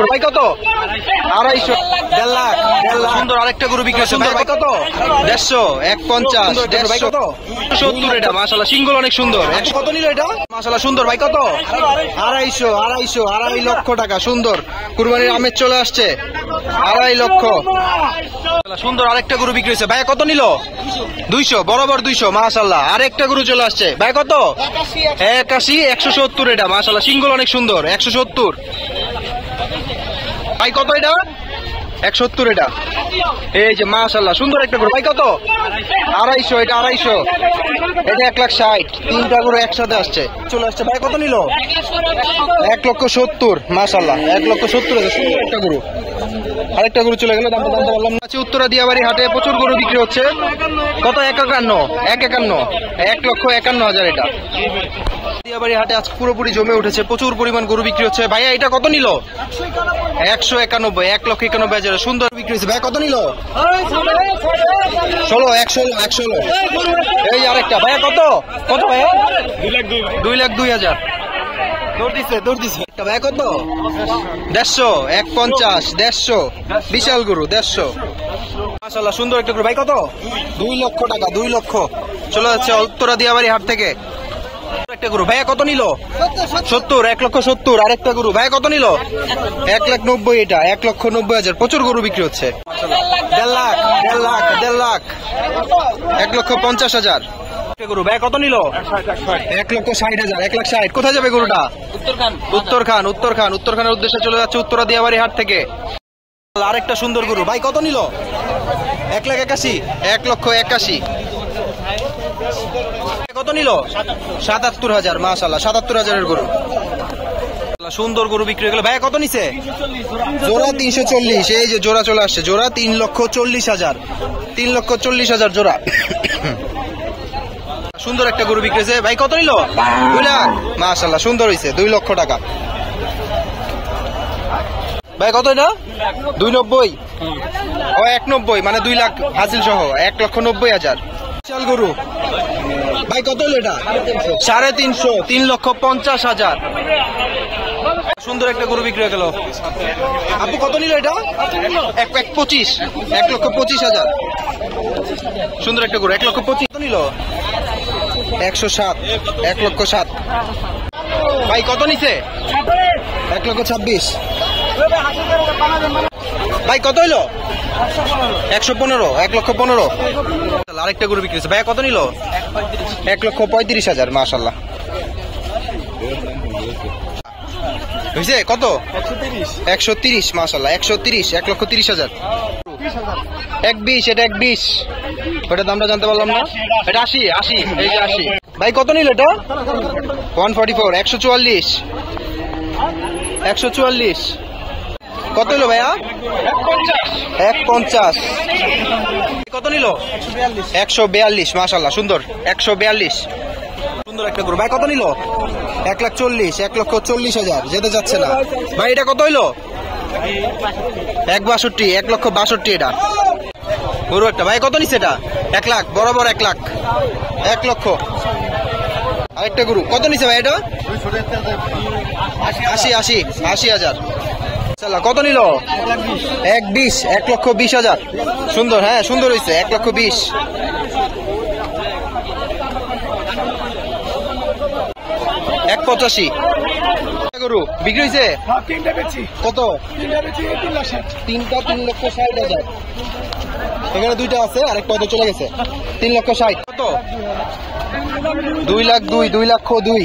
গরু ভাই কত? 250, 1.5 লাখ। সুন্দর আরেকটা গরু বিক্রি হচ্ছে ভাই কত? 150, 150 ভাই কত? 70 এটা মাশাআল্লাহ সিঙ্গল অনেক সুন্দর। কত নিল এটা? মাশাআল্লাহ সুন্দর ভাই কত? 2.5 লক্ষ টাকা। সুন্দর কুরবানির আমেজ চলে আসছে। 2.5 লক্ষ। সুন্দর আরেকটা গরু বিক্রি হচ্ছে ভাই কত নিল? 200 বরাবর 200 মাশাআল্লাহ। আরেকটা গরু চলে আসছে ভাই কত? 81, 170 এটা মাশাআল্লাহ সিঙ্গল অনেক সুন্দর। 170 ভাই কত এটা? 170 এটা। এই যে মাশাআল্লাহ সুন্দর একটা গরু ভাই কত? 250 এটা 250 এটা 1,60,000। তিনটা গরু একসাথে আসছে চলে আসছে ভাই কত নিল? 1,70,000 মাশাআল্লাহ 1,70,000 সুন্দর একটা গরু। আরেকটা গরু চলে গেল দাম জানতে পারলাম না। উত্তরা দিয়াবাড়ি হাটে প্রচুর গরু বিক্রি হচ্ছে। কত? 1,51,000 এটা। দিয়াবাড়ি হাটে আজ পুরোপুরি জমে উঠেছে, প্রচুর পরিমাণ গরু বিক্রি হচ্ছে। ভাইয়া এটা কত নিল? 191, 1,91,000 সুন্দর বিক্রি হচ্ছে। ভাই কত নিল? 116। এই আরেকটা ভাইয়া কত? কত ভাইয়া? 2,02,000। দৌড় দিছে ভাই কত? 150, 150, 150 বিশাল গরু 150 মাশাআল্লাহ সুন্দর একটা গরু ভাই কত? 2 লক্ষ টাকা। 2 লক্ষ চলে যাচ্ছে উত্তরা দিয়াবাড়ি হাট থেকে। একটা গরু ভাইয়া কত নিল? 70, 1,70,000 আরেকটা গরু ভাইয়া কত নিল? 1,90,000 এটা 1,90,000 প্রচুর গরু বিক্রি হচ্ছে। 1.5 লাখ 1,50,000 গরু ভাই কত নিল? 1,60,000 1,60,000 কোথায় যাবে গরুটা? উত্তরখানের উদ্দেশ্যে চলে যাচ্ছে উত্তরা দিয়াবাড়ি হাট থেকে। আরেকটা সুন্দর গরু ভাই কত নিল? 1,81,000 1,81,000 কত নিল? 77,000 মাশাআল্লাহ 77,000 গরু। সুন্দর গরু বিক্রি হয়ে গেল ভাই কত নিছে? জোড়া 340। এই যে জোড়া চলে আসছে জোড়া 3,40,000 3,40,000 জোড়া। সুন্দর একটা গরু বিক্রি হয়েছে ভাই কত নিল? 2 লাখ মাশাআল্লাহ সুন্দর হয়েছে 2 লক্ষ টাকা। ভাই কত এটা? 290 ও 190 মানে 2 লাখ হাসিল সহ 1,90,000 বিশাল গরু ভাই কত হলো এটা? 350, 3,50,000 সুন্দর একটা গরু বিক্রি হয়ে গেল। আপনি কত নিল এটা? 1,25 1,25,000 সুন্দর একটা গরু 1,25,000 কত নিল? 107 1,07,000 ভাই কত নিছে? 1,26,000 ভাই কত হইলো? 115 1,15,000 আরেকটা গরু বিক্রি হচ্ছে ভাইয়া কত নিল? 1,35,000 মাশাআল্লাহ হয়েছে কত? 130 মাশাআল্লাহ 130 1,30,000 120 এটা 120 ওটা দামটা জানতে পারলাম না। এটা 80 এই যে 80 ভাই কত নিল এটা? 144 144 কত হলো ভাইয়া? 150 কত নিল? 142 মাশাআল্লাহ সুন্দর 142 সুন্দর একটা গরু ভাই কত নিল? 1,40 1,40,000 যেতে যাচ্ছে না ভাই। এটা কত হইলো? 1,62 1,62 এটা গরু একটা ভাই কত নিচ্ছে এটা? 1 লাখ বরাবর 1 লাখ 1 লক্ষ। আরেকটা গরু কত নিচ্ছে ভাই এটা? 80,000 কত নিল? 1,20 1,20,000 সুন্দর হ্যাঁ সুন্দর হয়েছে 1,20,000 1,85 গরু বিক্রি হয়েছে কত? 3,60,000 এখানে 2টা আছে আরেকটা হয়তো চলে গেছে 3,60,000 কত? 2 লাখ 2 2,02,000